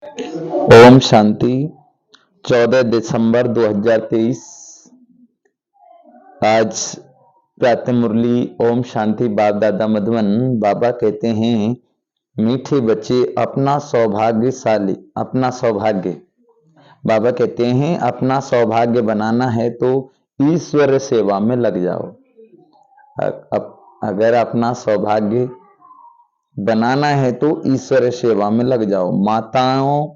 ओम शांति। 14 दिसंबर 2023। आज प्रातः मुरली ओम शांति बाप दादा मधुबन। बाबा कहते हैं, मीठे बच्चे अपना सौभाग्यशाली, अपना सौभाग्य, बाबा कहते हैं अपना सौभाग्य बनाना है तो ईश्वर सेवा में लग जाओ। अगर अपना सौभाग्य बनाना है तो ईश्वर सेवा में लग जाओ। माताओं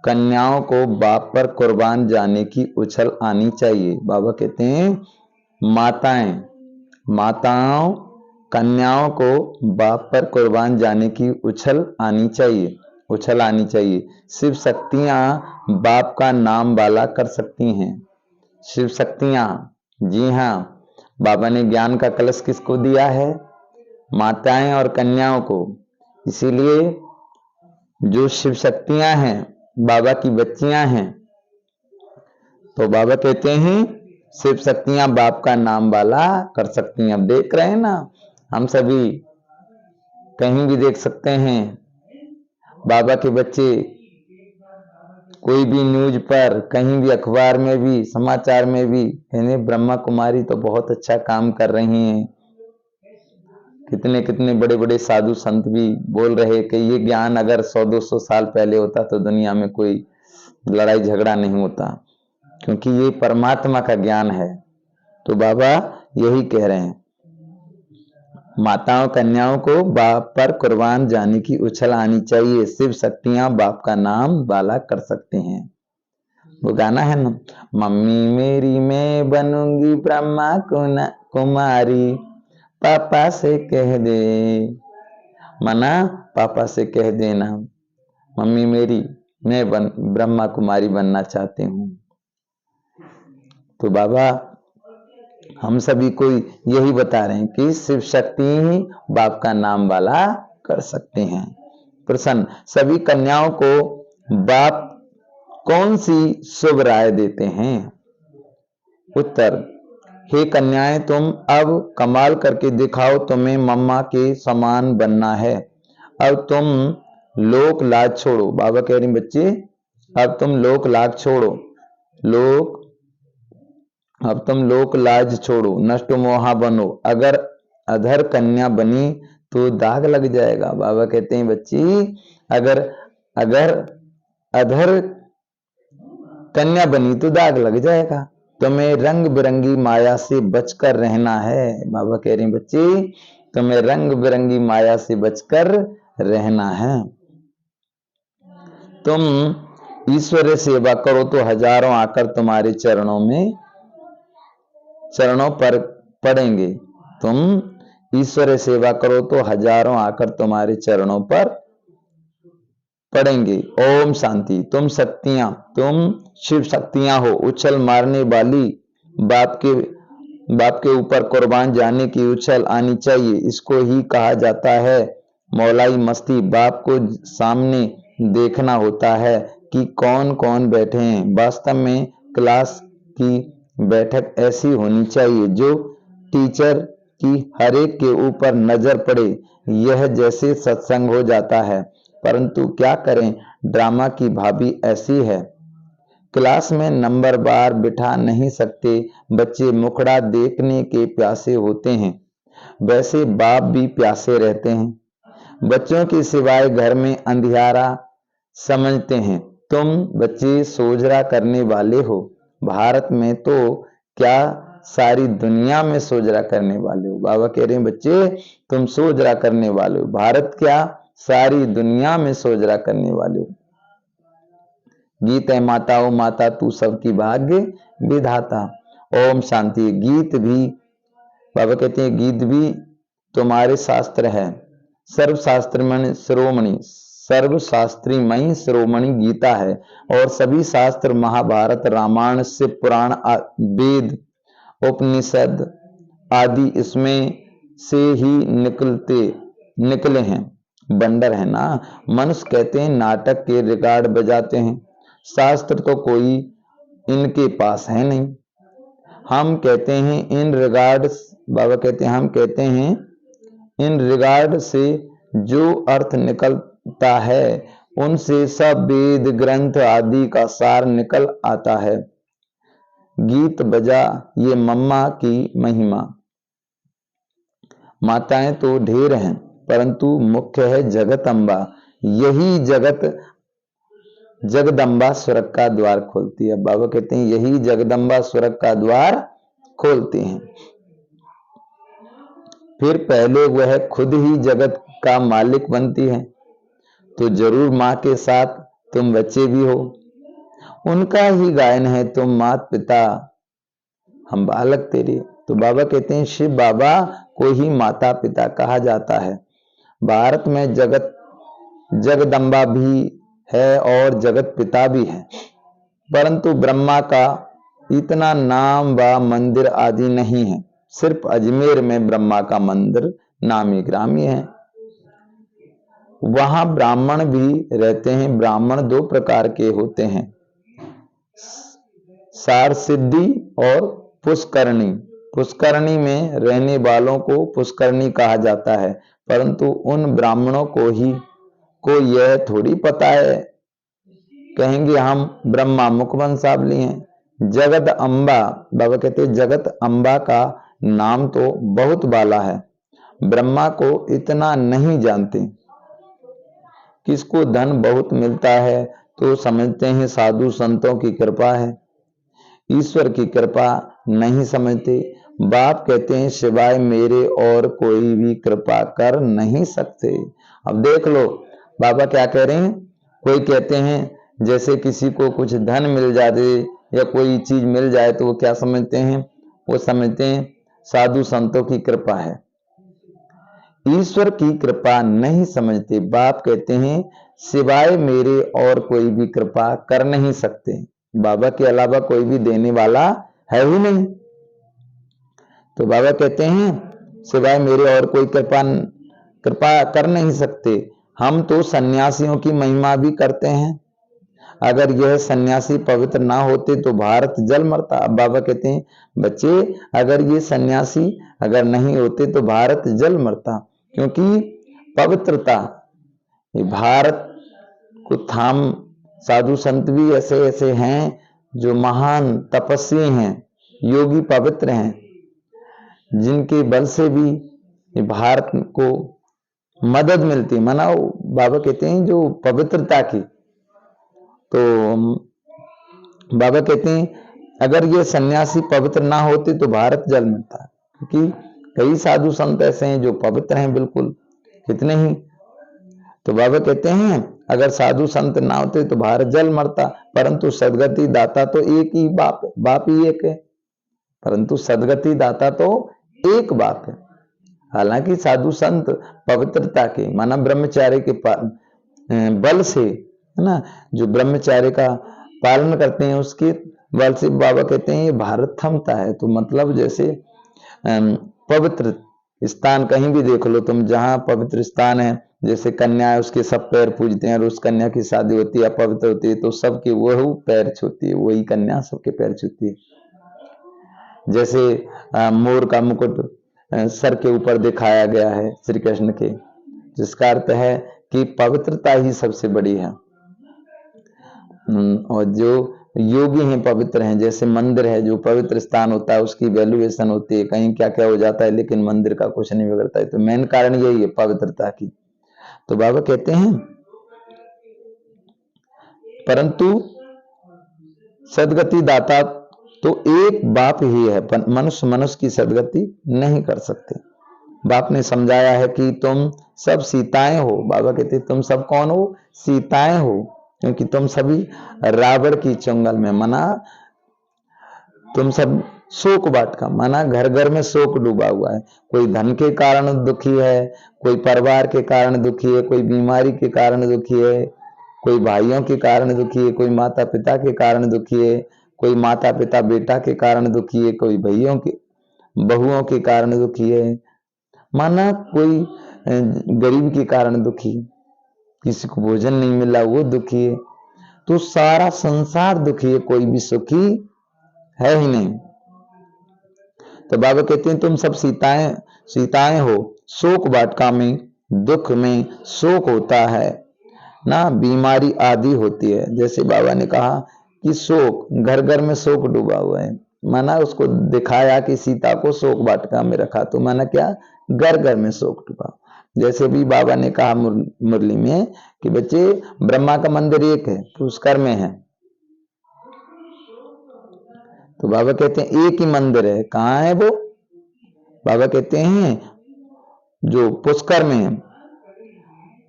कन्याओं को बाप पर कुर्बान जाने की उछल आनी चाहिए। बाबा कहते हैं माताओं कन्याओं को बाप पर कुर्बान जाने की उछल आनी चाहिए। शिव शक्तियां बाप का नाम वाला कर सकती हैं। शिव शक्तियां, जी हाँ, बाबा ने ज्ञान का कलश किसको दिया है? माताएं और कन्याओं को। इसीलिए जो शिव शक्तियां हैं बाबा की बच्चियां हैं, तो बाबा कहते हैं शिव शक्तियां बाप का नाम वाला कर सकती हैं। अब देख रहे हैं ना, हम सभी कहीं भी देख सकते हैं बाबा के बच्चे, कोई भी न्यूज पर, कहीं भी अखबार में भी, समाचार में भी, यानी ब्रह्मा कुमारी तो बहुत अच्छा काम कर रही हैं। कितने कितने बड़े बड़े साधु संत भी बोल रहे कि ये ज्ञान अगर 100-200 साल पहले होता तो दुनिया में कोई लड़ाई झगड़ा नहीं होता, क्योंकि ये परमात्मा का ज्ञान है। तो बाबा यही कह रहे हैं, माताओं कन्याओं को बाप पर कुर्बान जाने की उछल आनी चाहिए। शिव शक्तियां बाप का नाम वाला कर सकते हैं। वो गाना है ना, मम्मी मेरी मैं बनूंगी ब्रह्मा कुमारी, पापा से कह दे, मना पापा से कह देना मम्मी मेरी मैं ब्रह्मा कुमारी बनना चाहती हूँ। तो बाबा हम सभी को यही बता रहे हैं कि शिव शक्ति ही बाप का नाम वाला कर सकते हैं। प्रश्न, सभी कन्याओं को बाप कौन सी शुभ राय देते हैं? उत्तर, हे कन्याएं, तुम अब कमाल करके दिखाओ, तुम्हें मम्मा के समान बनना है। अब तुम लोक लाज छोड़ो। बाबा कह रहे हैं बच्चे, अब तुम लोक लाज छोड़ो, अब तुम लोक लाज छोड़ो, नष्ट मोहा बनो। अगर अधर कन्या बनी तो दाग लग जाएगा। बाबा कहते हैं बच्ची, अगर अधर कन्या बनी तो दाग लग जाएगा। तुम्हें रंग बिरंगी माया से बचकर रहना है। बाबा कह रहे हैं बच्ची, तुम्हें रंग बिरंगी माया से बचकर रहना है। तुम ईश्वरीय सेवा करो तो हजारों आकर तुम्हारे चरणों पर पड़ेंगे। तुम ईश्वरीय सेवा करो तो हजारों आकर तुम्हारे चरणों पर पड़ेंगे। ओम शांति। तुम शिव शक्तियां हो, उछल मारने वाली, बाप के ऊपर कुर्बान जाने की उछल आनी चाहिए। इसको ही कहा जाता है मौलाई मस्ती। बाप को सामने देखना होता है कि कौन कौन बैठे हैं। वास्तव में क्लास की बैठक ऐसी होनी चाहिए जो टीचर की हर एक के ऊपर नजर पड़े। यह जैसे सत्संग हो जाता है, परंतु क्या करें, ड्रामा की भाभी ऐसी है। क्लास में नंबर बार बिठा नहीं सकते। बच्चे मुखड़ा देखने के प्यासे होते हैं, वैसे बाप भी प्यासे रहते हैं। बच्चों के सिवाय घर में अंधियारा समझते हैं। तुम बच्चे सोजरा करने वाले हो। भारत में तो क्या सारी दुनिया में सोजरा करने वाले हो। बाबा कह रहे हैं बच्चे, तुम सोजरा करने वाले हो। भारत क्या सारी दुनिया में सोजरा करने वाले हो। गीत है माताओं माता तू सबकी भाग्य विधाता। ओम शांति। गीत भी, बाबा कहते हैं गीत भी तुम्हारे शास्त्र है। सर्वशास्त्रीमयी शिरोमणि गीता है, और सभी शास्त्र महाभारत रामायण शिव पुराण वेद उपनिषद आदि इसमें से ही निकले हैं। बंडर है ना। मनुष्य कहते हैं नाटक के रिकॉर्ड बजाते हैं, शास्त्र तो कोई इनके पास है नहीं। हम कहते हैं इन रिगार्ड्स, बाबा कहते हैं हम कहते हैं इन रिगार्ड से जो अर्थ निकलता है उनसे सब वेद ग्रंथ आदि का सार निकल आता है। गीत बजा ये मम्मा की महिमा। माताएं तो ढेर हैं, परंतु मुख्य है जगत अम्बा। यही जगदम्बा स्वर्ग का द्वार खोलती है। बाबा कहते हैं यही जगदम्बा स्वर्ग का द्वार खोलती हैं। फिर पहले वह खुद ही जगत का मालिक बनती है, तो जरूर माँ के साथ तुम बच्चे भी हो। उनका ही गायन है तुम मात पिता, हम बालक तेरे। तो बाबा कहते हैं शिव बाबा को ही माता पिता कहा जाता है। भारत में जगदम्बा भी है और जगत पिता भी है, परंतु ब्रह्मा का इतना नाम व मंदिर आदि नहीं है। सिर्फ अजमेर में ब्रह्मा का मंदिर नामी ग्रामी है। वहां ब्राह्मण भी रहते हैं। ब्राह्मण दो प्रकार के होते हैं, सार सिद्धि और पुष्करणी। पुष्करणी में रहने वालों को पुष्करणी कहा जाता है, परंतु उन ब्राह्मणों को यह थोड़ी पता है, कहेंगे हम ब्रह्मा मुखवंशावली हैं। जगत अम्बा, बाबा कहते हैं जगत अम्बा का नाम तो बहुत बाला है, ब्रह्मा को इतना नहीं जानते। किसको धन बहुत मिलता है तो समझते हैं साधु संतों की कृपा है, ईश्वर की कृपा नहीं समझते। बाप कहते हैं सिवाय मेरे और कोई भी कृपा कर नहीं सकते। अब देख लो बाबा क्या कह रहे हैं। कोई कहते हैं जैसे किसी को कुछ धन मिल जाए या कोई चीज मिल जाए तो वो क्या समझते हैं, वो समझते हैं साधु संतों की कृपा है, ईश्वर की कृपा नहीं समझते। बाप कहते हैं सिवाय मेरे और कोई भी कृपा कर नहीं सकते। बाबा के अलावा कोई भी देने वाला है ही नहीं। तो बाबा कहते हैं सिवाय मेरे और कोई कृपा कर नहीं सकते। हम तो सन्यासियों की महिमा भी करते हैं। अगर यह सन्यासी पवित्र ना होते तो भारत जल मरता। अब बाबा कहते हैं बच्चे अगर ये सन्यासी अगर नहीं होते तो भारत जल मरता, क्योंकि पवित्रता ये भारत को थाम। साधु संत भी ऐसे ऐसे हैं जो महान तपस्वी हैं, योगी पवित्र हैं, जिनके बल से भी भारत को मदद मिलती। मनाओ बाबा कहते हैं जो पवित्रता की। तो बाबा कहते हैं अगर ये सन्यासी पवित्र ना होते तो भारत जल मरता, क्योंकि कई साधु संत ऐसे हैं जो पवित्र हैं बिल्कुल, कितने ही। तो बाबा कहते हैं अगर साधु संत ना होते तो भारत जल मरता, परंतु सदगति दाता तो एक ही बाप ही एक है, परंतु सदगति दाता तो एक बाप है। हालांकि साधु संत पवित्रता के माना ब्रह्मचार्य के बल से है ना, जो ब्रह्मचार्य का पालन करते हैं उसके बल से बाबा कहते हैं ये भारत थमता है। तो मतलब जैसे पवित्र स्थान कहीं भी देख लो तुम, जहां पवित्र स्थान है, जैसे कन्या है उसके सब पैर पूजते हैं और उस कन्या की शादी होती है अपवित्र होती है तो सबके वही पैर छूती है, वही कन्या सबके पैर छूती है। जैसे मोर का मुकुट सर के ऊपर दिखाया गया है श्री कृष्ण के, जिसका अर्थ है कि पवित्रता ही सबसे बड़ी है। और जो योगी हैं पवित्र हैं, जैसे मंदिर है जो पवित्र स्थान होता है उसकी वैल्यूएशन होती है, कहीं क्या क्या हो जाता है लेकिन मंदिर का कुछ नहीं बिगड़ता है। तो मेन कारण यही है पवित्रता की। तो बाबा कहते हैं परंतु सदगति दाता तो एक बाप ही है, मनुष्य की सदगति नहीं कर सकते। बाप ने समझाया है कि तुम सब सीताएं हो। बाबा कहते तुम सब कौन हो, सीताएं हो, क्योंकि तुम सभी रावण की चंगल में, मना तुम सब शोक बाट का, माना घर घर में शोक डूबा हुआ है। कोई धन के कारण दुखी है, कोई परिवार के कारण दुखी है, कोई बीमारी के कारण दुखी है, कोई भाइयों के कारण दुखी है, कोई माता पिता के कारण दुखी है, कोई माता पिता बेटा के कारण दुखी है, कोई भाइयों के बहुओं के कारण दुखी है, माना कोई गरीब के कारण दुखी, किसी को भोजन नहीं मिला वो दुखी है। तो सारा संसार दुखी है, कोई भी सुखी है ही नहीं। तो बाबा कहते हैं तुम सब सीताएं हो। शोक वाटिका में दुख में शोक होता है, ना बीमारी आदि होती है। जैसे बाबा ने कहा कि शोक, घर घर में शोक डूबा हुआ है, माना उसको दिखाया कि सीता को शोक वाटिका में रखा, तो माना क्या, घर घर में शोक डूबा। जैसे भी बाबा ने कहा मुरली में कि बच्चे ब्रह्मा का मंदिर एक है, पुष्कर में है, तो बाबा कहते हैं एक ही मंदिर है, कहाँ है वो? बाबा कहते हैं जो पुष्कर में है,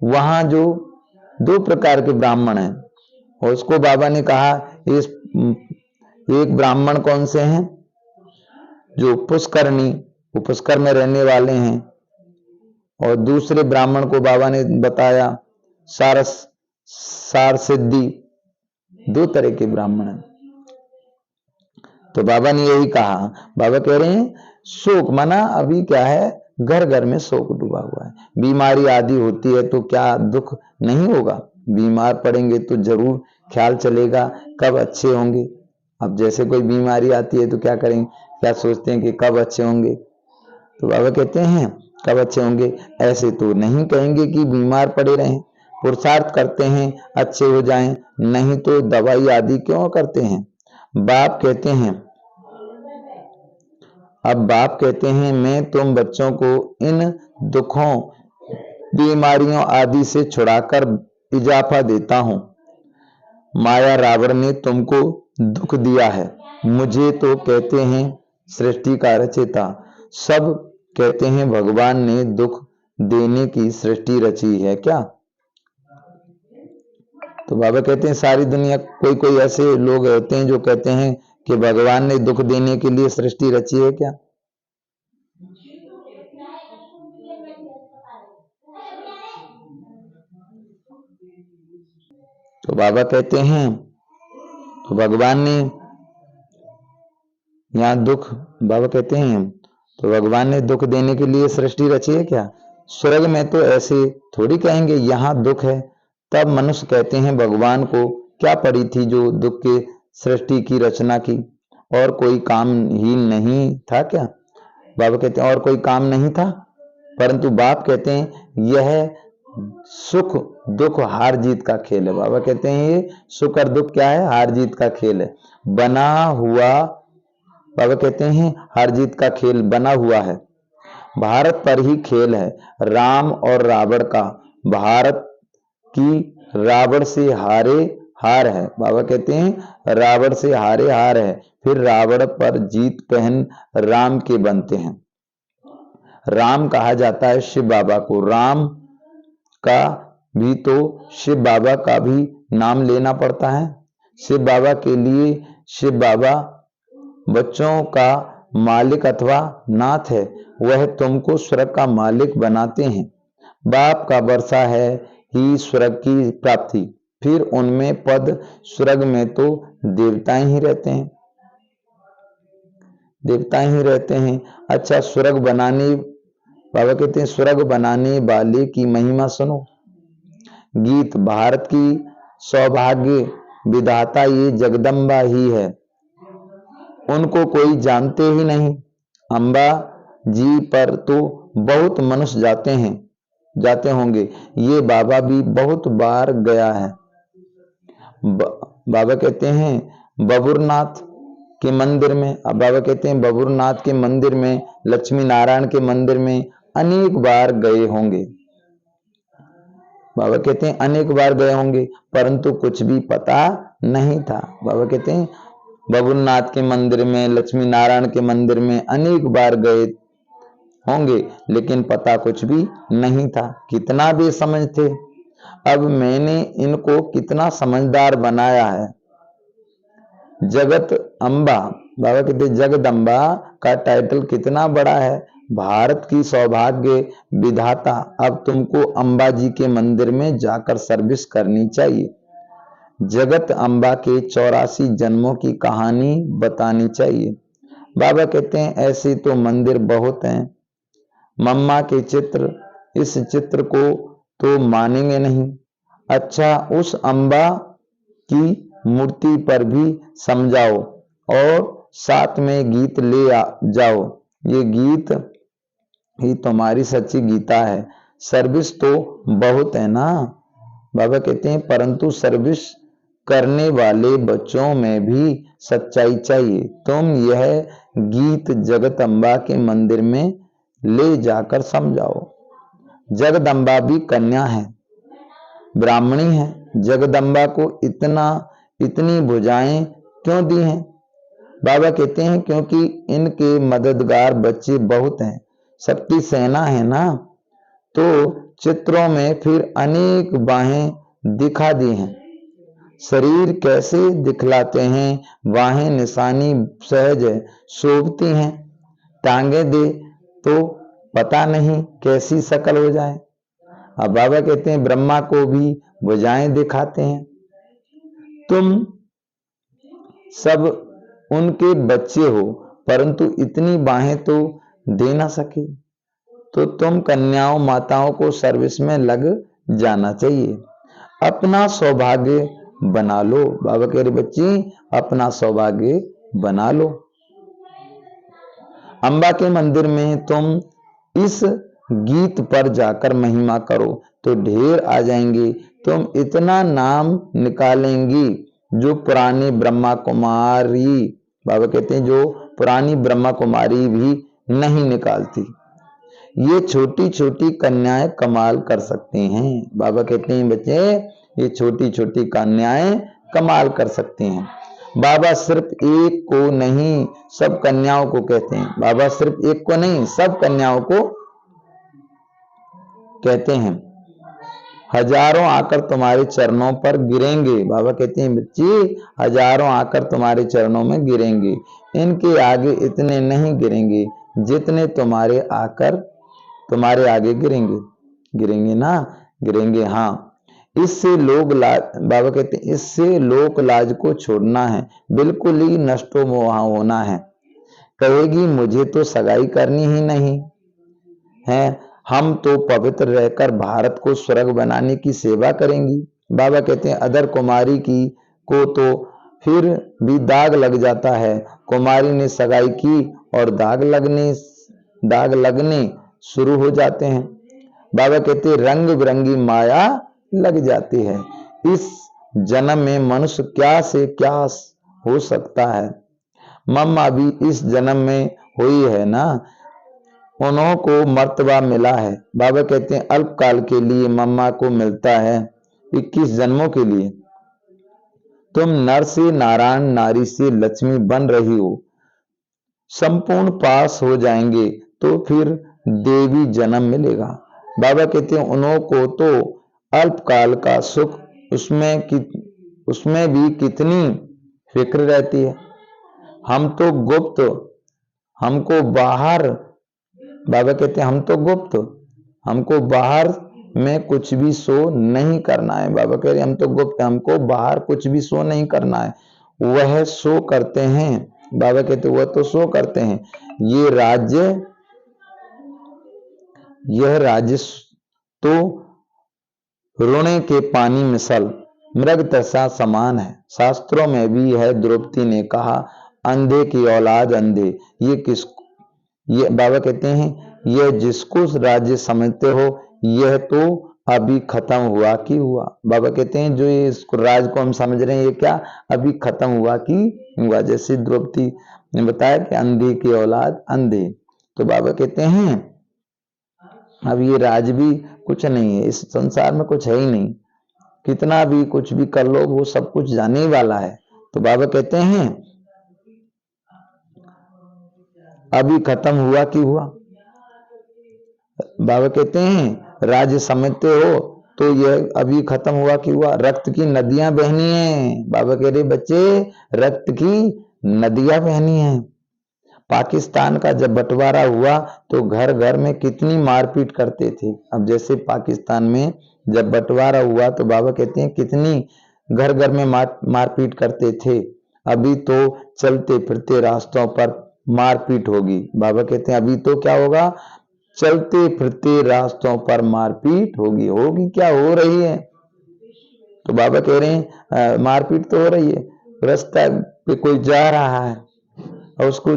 वहां जो 2 प्रकार के ब्राह्मण हैं, और उसको बाबा ने कहा इस एक ब्राह्मण कौन से हैं? जो पुष्करणी, वो पुष्कर में रहने वाले हैं, और दूसरे ब्राह्मण को बाबा ने बताया सार सिद्धि, 2 तरह के ब्राह्मण हैं। तो बाबा ने यही कहा, बाबा कह रहे हैं शोक माना अभी क्या है, घर घर में शोक डूबा हुआ है। बीमारी आदि होती है तो क्या दुख नहीं होगा? बीमार पड़ेंगे तो जरूर ख्याल चलेगा कब अच्छे होंगे। अब जैसे कोई बीमारी आती है तो क्या करेंगे, क्या सोचते हैं कि कब अच्छे होंगे? तो बाबा कहते हैं कब अच्छे होंगे, ऐसे तो नहीं कहेंगे कि बीमार पड़े रहें, पुरुषार्थ करते हैं अच्छे हो जाएं, नहीं तो दवाई आदि क्यों करते हैं। बाप कहते हैं, अब बाप कहते हैं मैं तुम बच्चों को इन दुखों बीमारियों आदि से छुड़ाकर इजाफा देता हूं। माया रावण ने तुमको दुख दिया है, मुझे तो कहते हैं सृष्टि का रचयिता, सब कहते हैं भगवान ने दुख देने की सृष्टि रची है क्या? तो बाबा कहते हैं सारी दुनिया, कोई ऐसे लोग रहते हैं जो कहते हैं कि भगवान ने दुख देने के लिए सृष्टि रची है क्या? तो बाबा कहते हैं तो भगवान ने यहाँ दुख, बाबा कहते हैं तो भगवान ने दुख देने के लिए सृष्टि रची है क्या? स्वर्ग में तो ऐसे थोड़ी कहेंगे यहाँ दुख है, तब मनुष्य कहते हैं भगवान को क्या पड़ी थी जो दुख के सृष्टि की रचना की, और कोई काम ही नहीं था क्या? बाबा कहते हैं और कोई काम नहीं था, परंतु बाप कहते हैं यह सुख दुख हार जीत का खेल है। बाबा कहते हैं ये सुख और दुख क्या है, हार जीत का खेल है, बना हुआ। बाबा कहते हैं हार जीत का खेल बना हुआ है, भारत पर ही खेल है, राम और रावण का, भारत की रावण से हारे हार है। बाबा कहते हैं रावण से हारे हार है, फिर रावण पर जीत पहन राम के बनते हैं। राम कहा जाता है शिव बाबा को, राम का भी तो शिव बाबा का भी नाम लेना पड़ता है। शिव बाबा के लिए शिव बाबा बच्चों का मालिक अथवा नाथ है, वह तुमको स्वर्ग का मालिक बनाते हैं। बाप का वर्षा है ही स्वर्ग की प्राप्ति, फिर उनमें पद, स्वर्ग में तो देवताएं ही रहते हैं, देवताएं ही रहते हैं। अच्छा स्वर्ग बनाने, बाबा कहते हैं स्वर्ग बनाने वाले की महिमा सुनो। गीत, भारत की सौभाग्य विधाता ये जगदम्बा ही है, उनको कोई जानते ही नहीं। अम्बा जी पर तो बहुत मनुष्य जाते होंगे, ये बाबा भी बहुत बार गया है। बाबा कहते हैं बबुरनाथ के मंदिर में, अब बाबा कहते हैं बबुरनाथ के मंदिर में, लक्ष्मी नारायण के मंदिर में अनेक बार गए होंगे। बाबा कहते हैं अनेक बार गए होंगे, परंतु कुछ भी पता नहीं था। बाबा कहते हैं बबुरनाथ के मंदिर में, लक्ष्मी नारायण के मंदिर में अनेक बार गए होंगे, लेकिन पता कुछ भी नहीं था। कितना बेसमझ थे, अब मैंने इनको कितना समझदार बनाया है। जगत अम्बा, बाबा कहते जगदम्बा का टाइटल कितना बड़ा है, भारत की सौभाग्य विधाता। अब तुमको अम्बा जी के मंदिर में जाकर सर्विस करनी चाहिए, जगत अम्बा के 84 जन्मों की कहानी बतानी चाहिए। बाबा कहते हैं ऐसे तो मंदिर बहुत हैं, मम्मा के चित्र, इस चित्र को तो मानेंगे नहीं। अच्छा उस अम्बा की मूर्ति पर भी समझाओ और साथ में गीत ले जाओ, ये गीत ही तुम्हारी सच्ची गीता है। सर्विस तो बहुत है ना, बाबा कहते हैं परंतु सर्विस करने वाले बच्चों में भी सच्चाई चाहिए। तुम यह गीत जगदम्बा के मंदिर में ले जाकर समझाओ। जगदम्बा भी कन्या है, ब्राह्मणी है। जगदम्बा को इतनी भुजाएं क्यों दी हैं? बाबा कहते हैं क्योंकि इनके मददगार बच्चे बहुत हैं, शक्ति सेना है ना। तो चित्रों में फिर अनेक बाहें दिखा दी हैं। शरीर कैसे दिखलाते हैं? बाहें निशानी सहज शोभती हैं, टांगे दे तो पता नहीं कैसी शकल हो जाए। अब बाबा कहते हैं ब्रह्मा को भी भुजाएं दिखाते हैं। तुम सब उनके बच्चे हो, परंतु इतनी बाहें तो दे ना सके, तो तुम कन्याओं माताओं को सर्विस में लग जाना चाहिए। अपना सौभाग्य बना लो। बाबा कह रहे बच्ची अपना सौभाग्य बना लो। अंबा के मंदिर में तुम इस गीत पर जाकर महिमा करो तो ढेर आ जाएंगे। तुम इतना नाम निकालेंगी जो पुरानी ब्रह्मा कुमारी, बाबा कहते हैं जो पुरानी ब्रह्मा कुमारी भी नहीं निकालती। ये छोटी छोटी कन्याएं कमाल कर सकती हैं। बाबा कहते हैं बच्चे ये छोटी छोटी कन्याएं कमाल कर सकती हैं। बाबा सिर्फ एक को नहीं सब कन्याओं को कहते हैं। बाबा सिर्फ एक को नहीं सब कन्याओं को कहते हैं। हजारों आकर तुम्हारे चरणों पर गिरेंगे। बाबा कहते हैं बच्ची हजारों आकर तुम्हारे चरणों में गिरेंगे, इनके आगे इतने नहीं गिरेंगे जितने तुम्हारे आगे गिरेंगे। गिरेंगे ना? गिरेंगे हाँ। इससे बाबा कहते हैं इससे लोक लाज को छोड़ना है, बिल्कुल ही नष्टो मोहा होना है। कहेगी मुझे तो सगाई करनी ही नहीं है, हम तो पवित्र रहकर भारत को स्वर्ग बनाने की सेवा करेंगी। बाबा कहते हैं अदर कुमारी की को तो फिर भी दाग लग जाता है। कुमारी ने सगाई की और दाग लगने शुरू हो जाते हैं। बाबा कहते हैं रंग बिरंगी माया लग जाती है। इस जन्म में मनुष्य क्या से क्या हो सकता है। मम्मा भी इस जन्म में हुई है ना, उन्हों को मर्तबा मिला है। बाबा कहते हैं अल्पकाल के लिए मम्मा को मिलता है, 21 जन्मों के लिए। तुम नर से नारायण, नारी से लक्ष्मी बन रही हो। संपूर्ण पास हो जाएंगे तो फिर देवी जन्म मिलेगा। बाबा कहते हैं उन्हों को तो अल्पकाल का सुख, उसमें भी कितनी फिक्र रहती है। हम तो गुप्त, हमको बाहर, बाबा कहते हैं हम तो गुप्त, हमको बाहर में कुछ भी शो नहीं करना है। बाबा कह रहे हैं हम तो गुप्त, हमको बाहर कुछ भी शो नहीं करना है। वह शो करते हैं। बाबा कहते वह तो शो करते हैं। यह राज्य तो रोने के पानी मिसल मृग दशा समान है। शास्त्रों में भी है, द्रौपदी ने कहा अंधे की औलाद अंधे। ये बाबा कहते हैं यह जिसको राज्य समझते हो यह तो अभी खत्म हुआ कि हुआ। बाबा कहते हैं जो ये राज को हम समझ रहे हैं ये क्या अभी खत्म हुआ कि हुआ। जैसे द्रौपदी ने बताया कि अंधे की औलाद अंधे, तो बाबा कहते हैं अब ये राज भी कुछ नहीं है, इस संसार में कुछ है ही नहीं। कितना भी कुछ भी कर लो वो सब कुछ जाने ही वाला है। तो बाबा कहते हैं अभी खत्म हुआ कि हुआ। बाबा कहते हैं राज्य समझते हो तो यह अभी खत्म हुआ कि हुआ। रक्त की नदियां बहनी है। बाबा कह रहे बच्चे रक्त की नदियां बहनी है। पाकिस्तान का जब बंटवारा हुआ तो घर घर में कितनी मारपीट करते थे। अब जैसे पाकिस्तान में जब बंटवारा हुआ तो बाबा कहते हैं कितनी घर घर में मारपीट करते थे। अभी तो चलते फिरते रास्तों पर मारपीट होगी। बाबा कहते हैं अभी तो क्या होगा, चलते फिरते रास्तों पर मारपीट होगी। होगी क्या, हो रही है। तो बाबा कह रहे हैं मारपीट तो हो रही है। रास्ता पे कोई जा रहा है और उसको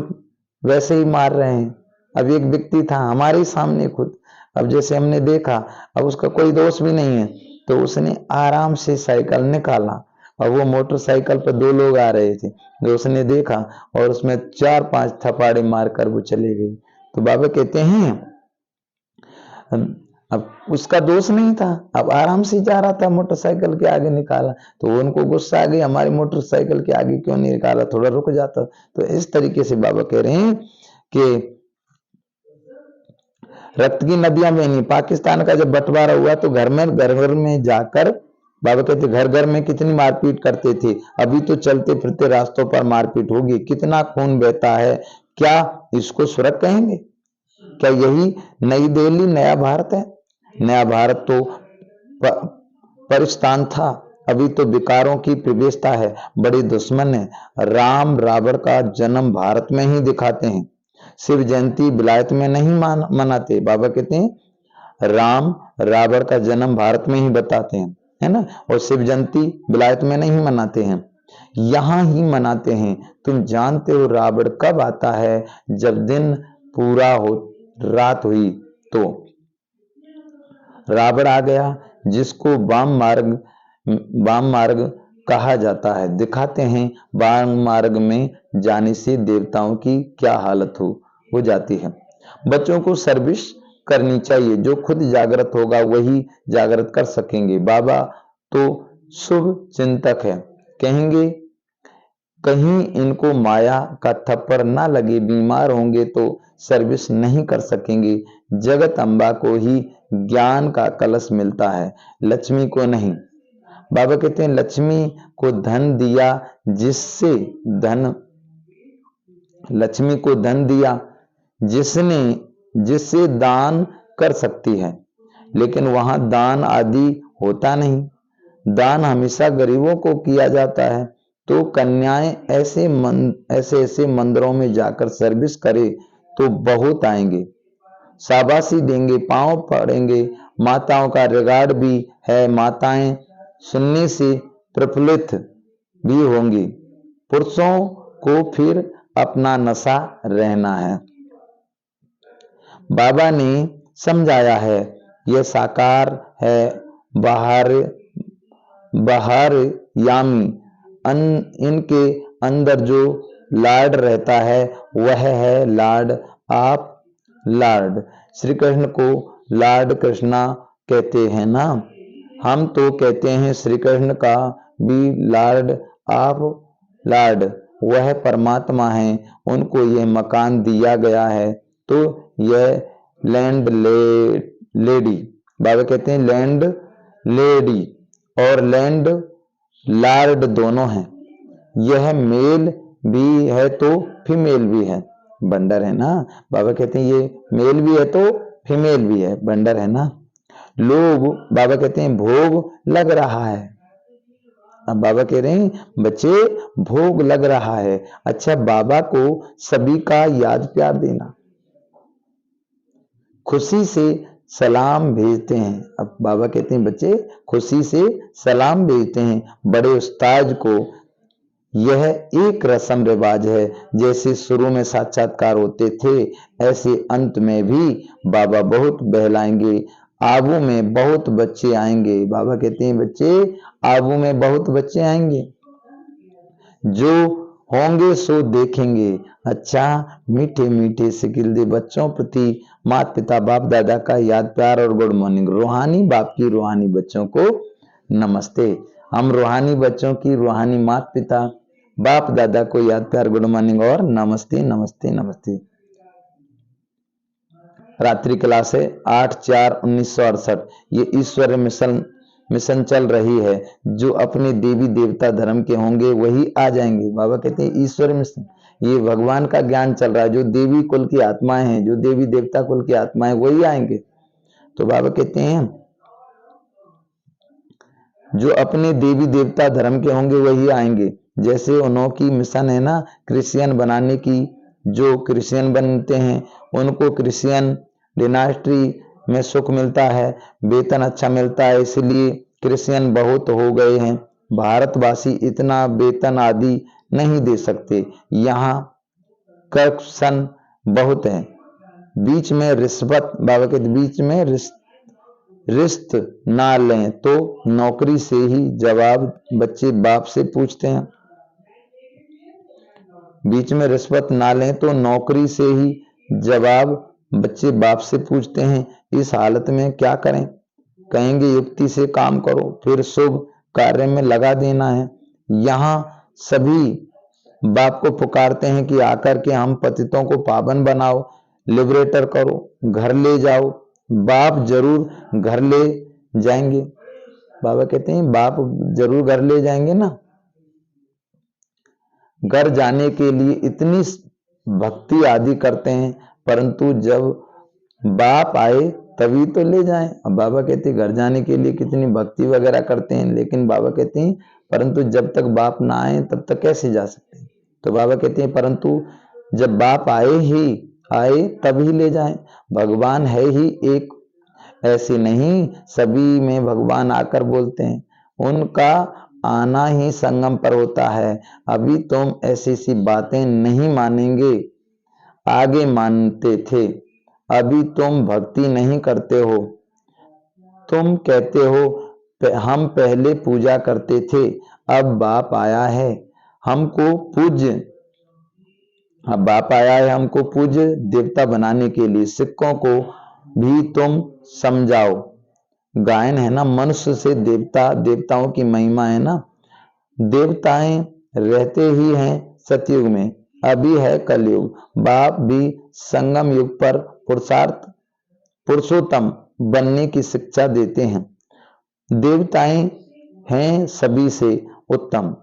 वैसे ही मार रहे हैं। अब एक व्यक्ति था हमारे सामने खुद, अब जैसे हमने देखा, अब उसका कोई दोष भी नहीं है, तो उसने आराम से साइकिल निकाला और वो मोटरसाइकिल पर 2 लोग आ रहे थे, तो उसने देखा और उसमें 4-5 थप्पड़े मारकर वो चले गई। तो बाबा कहते हैं अब उसका दोष नहीं था, अब आराम से जा रहा था, मोटरसाइकिल के आगे निकाला, तो उनको गुस्सा आ गई, हमारी मोटरसाइकिल के आगे क्यों नहीं निकाला, थोड़ा रुक जाता। तो इस तरीके से बाबा कह रहे हैं कि रक्त की नदियां बहनी। पाकिस्तान का जब बंटवारा हुआ तो घर घर में जाकर बाबा कहते घर घर में कितनी मारपीट करते थे, अभी तो चलते फिरते रास्तों पर मारपीट होगी, कितना खून बहता है, क्या इसको स्वर्ग कहेंगे? क्या यही नई दिल्ली नया भारत है? नया भारत तो परिस्तान था, अभी तो विकारों की प्रवेशता है, बड़े दुश्मन है। राम रावण का जन्म भारत में ही दिखाते हैं, शिव जयंती विलायत में नहीं मनाते। बाबा कहते हैं राम रावण का जन्म भारत में ही बताते हैं, है ना, और शिव जयंती विलायत में नहीं मनाते हैं, यहां ही मनाते हैं। तुम जानते हो रावण कब आता है? जब दिन पूरा हो, रात हुई तो रावण आ गया, जिसको वाम मार्ग कहा जाता है। दिखाते हैं वाम मार्ग में जाने से देवताओं की क्या हालत हो जाती है। बच्चों को सर्विस करनी चाहिए, जो खुद जागृत होगा वही जागृत कर सकेंगे। बाबा तो शुभ चिंतक है, कहेंगे कहीं इनको माया का थप्पड़ ना लगे, बीमार होंगे तो सर्विस नहीं कर सकेंगे। जगत अम्बा को ही ज्ञान का कलश मिलता है, लक्ष्मी को नहीं। बाबा कहते हैं लक्ष्मी को धन दिया लक्ष्मी को धन दिया जिससे दान कर सकती है, लेकिन वहां दान आदि होता नहीं, दान हमेशा गरीबों को किया जाता है। तो कन्याएं ऐसे मंदिरों में जाकर सर्विस करे तो बहुत आएंगे, शाबाशी देंगे, पांव पड़ेंगे। माताओं का रिगार्ड भी है, माताएं सुनने से प्रफुल्लित भी होंगी। पुरुषों को फिर अपना नशा रहना है। बाबा ने समझाया है, यह साकार है, बाहर यामी इनके अंदर जो लाड रहता है वह है लाड आप लाड। श्री कृष्ण को लाड कृष्णा कहते हैं ना, हम तो कहते हैं श्री कृष्ण का भी लाड आप लाड, वह परमात्मा है, उनको यह मकान दिया गया है। तो यह लैंड लेडी, बाबा कहते हैं लैंड लेडी और लैंड लॉर्ड दोनों हैं। यह मेल भी है तो फीमेल भी है, बंडर है ना। बाबा कहते हैं ये मेल भी है तो फीमेल भी है, बंडर है ना। लोग बाबा कहते हैं भोग लग रहा है। अब बाबा कह रहे हैं बच्चे भोग लग रहा है। अच्छा, बाबा को सभी का याद प्यार देना, खुशी से सलाम भेजते हैं। अब बाबा कहते हैं बच्चे खुशी से सलाम भेजते हैं। बड़े उस्ताद को यह एक रस्म रिवाज है, जैसे शुरू में साक्षात्कार होते थे ऐसे अंत में भी बाबा बहुत बहलाएंगे। आबू में बहुत बच्चे आएंगे। बाबा कहते हैं बच्चे आबू में बहुत बच्चे आएंगे, जो होंगे सो देखेंगे। अच्छा, मीठे मीठे सिकिलदे बच्चों प्रति माता पिता बाप दादा का याद प्यार और गुड मॉर्निंग। रूहानी बाप की रूहानी बच्चों को नमस्ते। हम रूहानी बच्चों की रूहानी माता पिता बाप दादा को याद प्यार गुड मॉर्निंग और नमस्ते नमस्ते नमस्ते। रात्रि क्लास है 8/4/1968। ये ईश्वर मिशन चल रही है। जो अपने देवी देवता धर्म के होंगे वही आ जाएंगे। बाबा कहते हैं ईश्वर मिशन, ये भगवान का ज्ञान चल रहा है। जो देवी कुल की आत्माएं हैं, जो देवी देवता कुल की आत्माएं, वही आएंगे। तो बाबा कहते हैं जो अपने देवी देवता धर्म के होंगे वही आएंगे। जैसे उन्हों की मिशन है ना क्रिश्चियन बनाने की, जो क्रिश्चियन बनते हैं उनको क्रिश्चियन डिनास्ट्री में सुख मिलता है, वेतन अच्छा मिलता है, इसलिए क्रिश्चियन बहुत हो गए हैं। भारतवासी इतना वेतन आदि नहीं दे सकते, यहाँ करप्शन बहुत है, बीच में रिश्वत, बाबा के बीच में रिश्त ना लें तो नौकरी से ही जवाब बच्चे बाप से पूछते हैं। बीच में रिश्वत ना लें तो नौकरी से ही जवाब बच्चे बाप से पूछते हैं। इस हालत में क्या करें? कहेंगे युक्ति से काम करो, फिर शुभ कार्य में लगा देना है। यहाँ सभी बाप को पुकारते हैं कि आकर के हम पतितों को पावन बनाओ, लिबरेटर करो, घर ले जाओ। बाप जरूर घर ले जाएंगे। बाबा कहते हैं बाप जरूर घर ले जाएंगे ना। घर जाने के लिए इतनी भक्ति आदि करते हैं, परंतु जब बाप आए तभी तो ले जाएं। अब बाबा कहते हैं घर जाने के लिए कितनी भक्ति वगैरह करते हैं, लेकिन बाबा कहते हैं परंतु जब तक बाप ना आए तब तक कैसे जा सकते हैं। तो बाबा कहते हैं परंतु जब बाप आए तभी ले जाएं। भगवान है ही एक, ऐसे नहीं सभी में भगवान आकर बोलते हैं। उनका आना ही संगम पर होता है। अभी तुम ऐसी बातें नहीं मानेंगे, आगे मानते थे। अभी तुम भक्ति नहीं करते हो। तुम कहते हो हम पहले पूजा करते थे, अब बाप आया है हमको पूज्य देवता बनाने के लिए। सिक्कों को भी तुम समझाओ। गायन है ना, मनुष्य से देवताओं की महिमा है ना। देवताएं रहते ही हैं सतयुग में, अभी है कलयुग। बाप भी संगम युग पर पुरुषोत्तम बनने की शिक्षा देते हैं। देवताएं हैं सभी से उत्तम,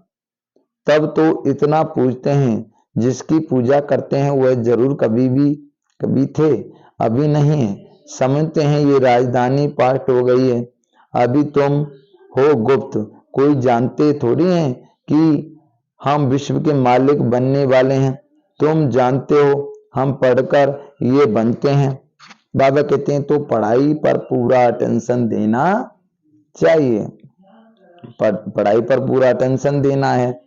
तब तो इतना पूजते हैं। जिसकी पूजा करते हैं वह जरूर कभी थे, अभी नहीं है। समझते हैं ये राजधानी पास्ट हो गई है। अभी तुम हो गुप्त, कोई जानते थोड़ी हैं कि हम विश्व के मालिक बनने वाले हैं। तुम जानते हो हम पढ़कर ये बनते हैं। बाबा कहते हैं तो पढ़ाई पर पूरा अटेंशन देना चाहिए। पढ़ाई पर पूरा अटेंशन देना है।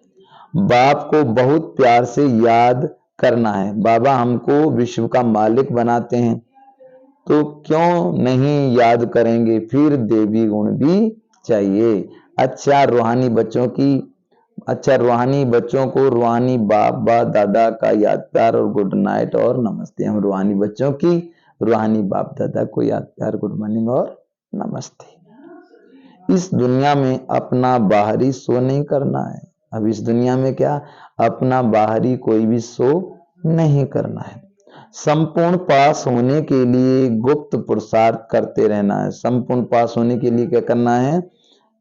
बाप को बहुत प्यार से याद करना है। बाबा हमको विश्व का मालिक बनाते हैं तो क्यों नहीं याद करेंगे। फिर देवी गुण भी चाहिए। अच्छा रूहानी बच्चों को रूहानी बाबा दादा का याद प्यार और गुड नाइट और नमस्ते। हम रूहानी बच्चों की रूहानी बाप दादा को याद प्यार गुड मॉर्निंग और नमस्ते। इस दुनिया में अपना बाहरी शो नहीं करना है। अब इस दुनिया में क्या अपना बाहरी कोई भी शो नहीं करना है। संपूर्ण पास होने के लिए गुप्त पुरुषार्थ करते रहना है। संपूर्ण पास होने के लिए क्या करना है?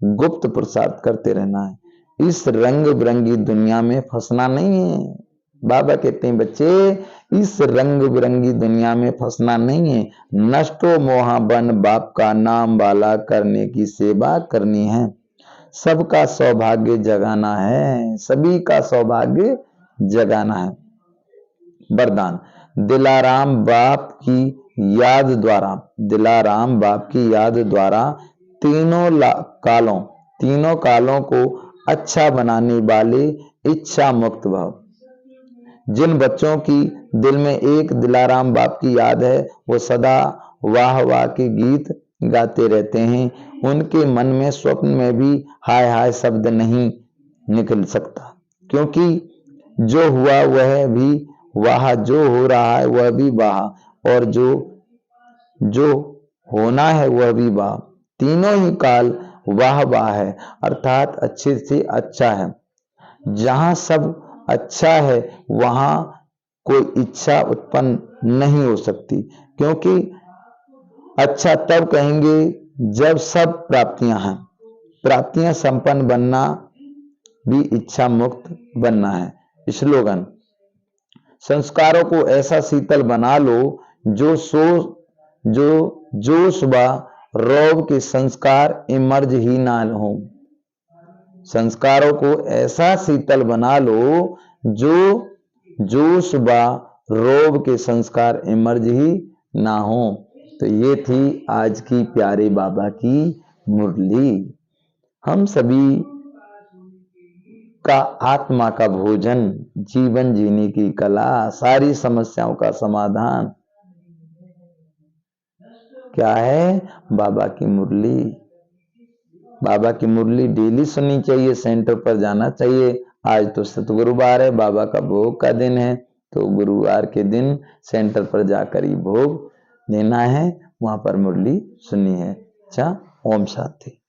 गुप्त पुरुषार्थ करते रहना है। इस रंग बिरंगी दुनिया में फंसना नहीं है। बाबा कहते हैं बच्चे इस रंग बिरंगी दुनिया में फंसना नहीं है। नष्टो मोहा बन बाप का नाम वाला करने की सेवा करनी है। सबका सौभाग्य जगाना है। सभी का सौभाग्य जगाना है। वरदान दिलाराम बाप की याद द्वारा तीनों कालों को अच्छा बनाने वाले इच्छा मुक्त भव। जिन बच्चों की दिल में एक दिलाराम बाप की याद है वो सदा वाह वाह के गीत गाते रहते हैं। उनके मन में स्वप्न में भी हाय हाय शब्द नहीं निकल सकता, क्योंकि जो हुआ वह भी वाह, जो हो रहा है वह भी वाह, और जो होना है वह भी वाह। तीनों ही काल वाह वाह है, अर्थात अच्छे से अच्छा है। जहां सब अच्छा है वहां कोई इच्छा उत्पन्न नहीं हो सकती, क्योंकि अच्छा तब कहेंगे जब सब प्राप्तियां हैं। प्राप्तियां संपन्न बनना भी इच्छा मुक्त बनना है। स्लोगन संस्कारों को ऐसा शीतल बना लो जो सुबह रौब के संस्कार इमर्ज ही ना हो। संस्कारों को ऐसा शीतल बना लो जो सुबह रौब के संस्कार इमर्ज ही ना हो। तो ये थी आज की प्यारे बाबा की मुरली। हम सभी का आत्मा का भोजन, जीवन जीने की कला, सारी समस्याओं का समाधान क्या है? बाबा की मुरली। बाबा की मुरली डेली सुननी चाहिए, सेंटर पर जाना चाहिए। आज तो सतगुरुवार है, बाबा का भोग का दिन है, तो गुरुवार के दिन सेंटर पर जाकर ही भोग देना है, वहां पर मुरली सुननी है। अच्छा, ओम शांति।